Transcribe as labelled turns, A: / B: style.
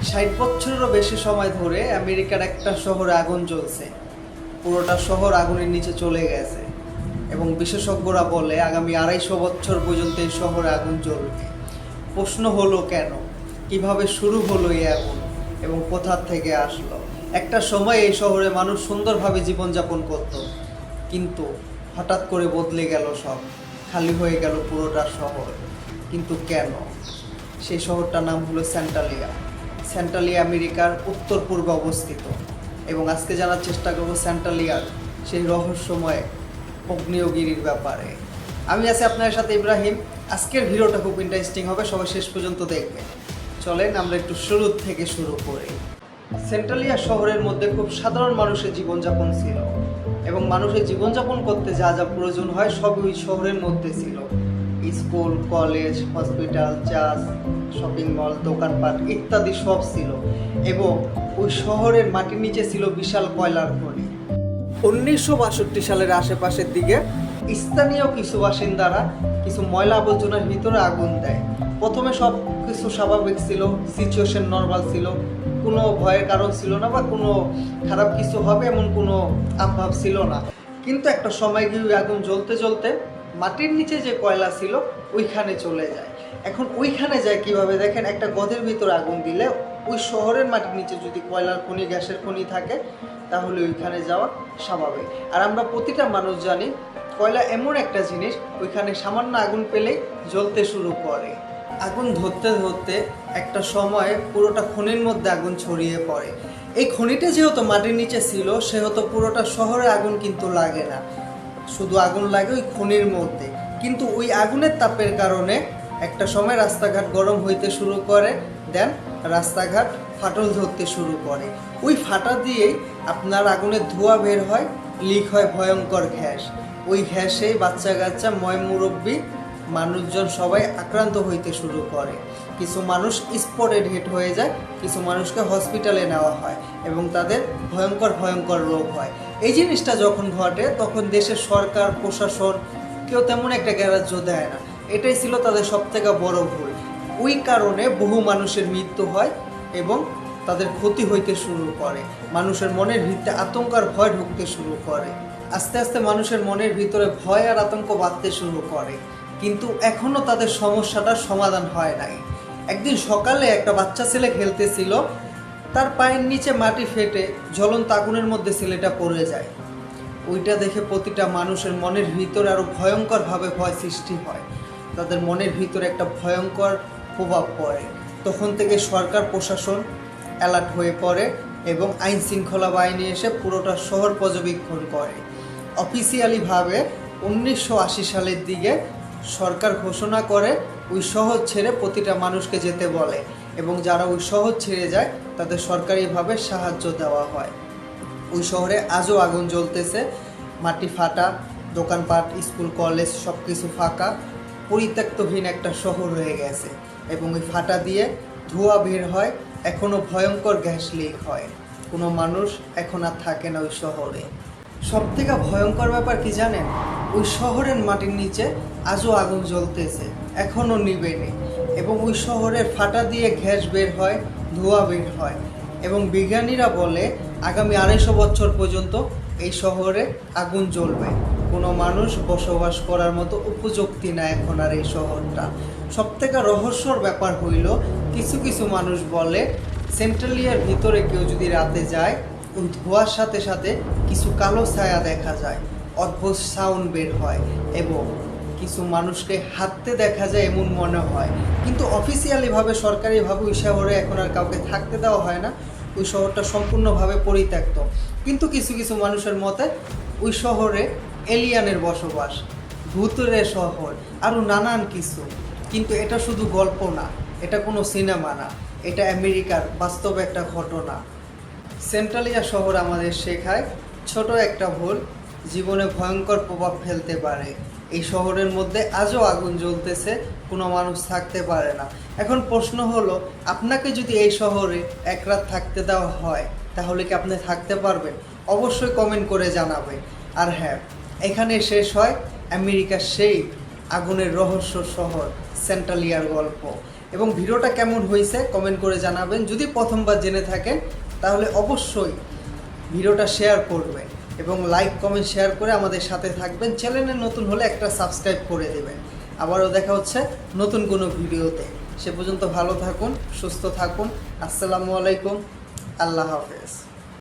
A: 60 বছরেরও বেশি সময় ধরে আমেরিকার একটা শহরে আগুন জ্বলছে। পুরোটা শহর আগুনের নিচে চলে গেছে এবং বিশেষজ্ঞরা বলে আগামী 250 বছর পর্যন্ত এই শহরে আগুন জ্বলবে। প্রশ্ন হলো কেন, কিভাবে শুরু হলো এই আগুন এবং কোথা থেকে আসলো? একটা সময় এই শহরে মানুষ সুন্দরভাবে জীবনযাপন করত, কিন্তু হঠাৎ করে বদলে গেল সব, খালি হয়ে গেল পুরোটা শহর। কিন্তু কেন? সেই শহরটার নাম হলো সেন্টালিয়া। সেন্টালিয়া আমেরিকার উত্তর পূর্বে অবস্থিত এবং আজকে জানার চেষ্টা করব সেন্টালিয়ার সেই রহস্যময় আগ্নেয়গিরির ব্যাপারে। আমি আছি আপনার সাথে ইব্রাহিম। আজকের ভিডিওটা খুব ইন্টারেস্টিং হবে, সবাই শেষ পর্যন্ত দেখবেন। চলেন আমরা একটু শুরু থেকে শুরু করি। সেন্টালিয়া শহরের মধ্যে খুব সাধারণ মানুষের জীবনযাপন ছিল এবং মানুষের জীবনযাপন করতে যা যা প্রয়োজন হয় সব ওই শহরের মধ্যে ছিল। School, college, hospital, church, shopping mall, দোকানপাট ইত্যাদি সব ছিল এবং ওই শহরের মাটির নিচে ছিল বিশাল কয়লার খনি। 1962 সালের আশেপাশের দিকে স্থানীয় কিছু বাসিন্দারা কিছু ময়লা আবর্জনার ভিতরে আগুন দেয়। প্রথমে সব কিছু স্বাভাবিক ছিল, সিচুয়েশন নর্মাল ছিল, কোনো ভয়ের কারণ ছিল না বা কোনো খারাপ কিছু হবে এমন কোনো আভাব ছিল না। কিন্তু একটা সময় গিয়ে আগুন জ্বলতে জ্বলতে মাটির নিচে যে কয়লা ছিল ওইখানে চলে যায়। এখন ওইখানে যায় কিভাবে দেখেন, একটা গদের ভিতরে আগুন দিলে ওই শহরের মাটির নিচে যদি কয়লার খনি, গ্যাসের খনি থাকে তাহলে ওইখানে যাওয়া স্বাভাবিক। আর আমরা প্রতিটা মানুষ জানি কয়লা এমন একটা জিনিস, ওইখানে সামান্য আগুন পেলেই জ্বলতে শুরু করে। আগুন ধরতে ধরতে একটা সময় পুরোটা খনির মধ্যে আগুন ছড়িয়ে পড়ে। এই খনিটা যেহেতু মাটির নিচে ছিল সেহেতু পুরোটা শহরে আগুন কিন্তু লাগে না, শুধু আগুন লাগে ওই খনির মধ্যে। কিন্তু ওই আগুনের তাপের কারণে একটা সময় রাস্তাঘাট গরম হইতে শুরু করে, দেন রাস্তাঘাট ফাটল ধরতে শুরু করে। ওই ফাটা দিয়েই আপনার আগুনের ধোঁয়া বের হয়, লিক হয় ভয়ঙ্কর গ্যাস। ওই গ্যাসেই বাচ্চা কাচ্চা, মুরব্বী মানুষজন সবাই আক্রান্ত হইতে শুরু করে। কিছু মানুষ স্পটে ডেড হয়ে যায়, কিছু মানুষকে হসপিটালে নেওয়া হয় এবং তাদের ভয়ঙ্কর ভয়ঙ্কর রোগ হয়। এই জিনিসটা যখন ঘটে তখন দেশের সরকার, প্রশাসন কেউ তেমন একটা গ্রাহ্য দেয় না। এটাই ছিল তাদের সবথেকে বড় ভুল। ওই কারণে বহু মানুষের মৃত্যু হয় এবং তাদের ক্ষতি হইতে শুরু করে। মানুষের মনের ভিতরে আতঙ্ক আর ভয় ঢুকতে শুরু করে। আস্তে আস্তে মানুষের মনের ভিতরে ভয় আর আতঙ্ক বাড়তে শুরু করে, কিন্তু এখনও তাদের সমস্যাটার সমাধান হয় নাই। একদিন সকালে একটা বাচ্চা ছেলে খেলতেছিল, তার পায়ের নিচে মাটি ফেটে জ্বলন্ত আগুনের মধ্যে ছেলেটা পড়ে যায়। ওইটা দেখে প্রতিটা মানুষের মনের ভিতরে আরও ভয়ঙ্করভাবে ভয় সৃষ্টি হয়, তাদের মনের ভিতরে একটা ভয়ঙ্কর প্রভাব পড়ে। তখন থেকে সরকার, প্রশাসন অ্যালার্ট হয়ে পড়ে এবং আইন শৃঙ্খলা বাহিনী এসে পুরোটা শহর পর্যবেক্ষণ করে। অফিসিয়ালিভাবে 1980 সালের দিকে সরকার ঘোষণা করে ওই শহর ছেড়ে প্রতিটা মানুষকে যেতে বলে এবং যারা ওই শহর ছেড়ে যায় তাদের সরকারিভাবে সাহায্য দেওয়া হয়। ওই শহরে আজও আগুন জ্বলতেছে, মাটি ফাটা, দোকানপাট, স্কুল, কলেজ সব কিছু ফাঁকা, পরিত্যক্তহীন একটা শহর হয়ে গেছে এবং ওই ফাটা দিয়ে ধোঁয়া বের হয়, এখনও ভয়ঙ্কর গ্যাস লিক হয়। কোনো মানুষ এখন আর থাকে না ওই শহরে। সবথেকে ভয়ঙ্কর ব্যাপার কি জানেন, ওই শহরের মাটির নিচে আজও আগুন জ্বলতেছে, এখনও নিভেনি এবং ওই শহরের ফাটা দিয়ে গ্যাস বের হয়, ধোঁয়া বের হয় এবং বিজ্ঞানীরা বলে আগামী 250 বছর পর্যন্ত এই শহরে আগুন জ্বলবে। কোনো মানুষ বসবাস করার মতো উপযুক্ত না এখন আর এই শহরটা। সবথেকে রহস্যর ব্যাপার হইল, কিছু কিছু মানুষ বলে সেন্ট্রালিয়ার ভিতরে কেউ যদি রাতে যায় ওই ধোঁয়ার সাথে সাথে কিছু কালো ছায়া দেখা যায়, অদ্ভুত সাউন্ড বের হয় এবং কিছু মানুষকে হাঁটতে দেখা যায় এমন মনে হয়। কিন্তু অফিসিয়ালিভাবে, সরকারিভাবে ওই শহরে এখন আর কাউকে থাকতে দেওয়া হয় না, ওই শহরটা সম্পূর্ণভাবে পরিত্যক্ত। কিন্তু কিছু কিছু মানুষের মতে ওই শহরে এলিয়ানের বসবাস, ভূতের শহর, আরও নানান কিছু। কিন্তু এটা শুধু গল্প না, এটা কোনো সিনেমা না, এটা আমেরিকার বাস্তব একটা ঘটনা। সেন্ট্রালিয়া শহর আমাদের শেখায় ছোট একটা ভুল জীবনে ভয়ঙ্কর প্রভাব ফেলতে পারে। এই শহরের মধ্যে আজও আগুন জ্বলতেছে, কোনো মানুষ থাকতে পারে না। এখন প্রশ্ন হলো, আপনাকে যদি এই শহরে এক রাত থাকতে দেওয়া হয় তাহলে কি আপনি থাকতে পারবেন? অবশ্যই কমেন্ট করে জানাবেন। আর হ্যাঁ, এখানে শেষ হয় আমেরিকার সেই আগুনের রহস্য শহর সেন্ট্রালিয়ার গল্প। এবং ভিডিওটা কেমন হয়েছে কমেন্ট করে জানাবেন। যদি প্রথমবার জেনে থাকেন তাহলে অবশ্যই ভিডিওটা শেয়ার করবেন এবং লাইক কমেন্ট শেয়ার করে আমাদের সাথে থাকবেন। চ্যানেলে নতুন হলে একটা সাবস্ক্রাইব করে দেবেন। আবারও দেখা হচ্ছে নতুন কোনো ভিডিওতে। সে পর্যন্ত ভালো থাকুন, সুস্থ থাকুন। আসসালামু আলাইকুম, আল্লাহ হাফেজ।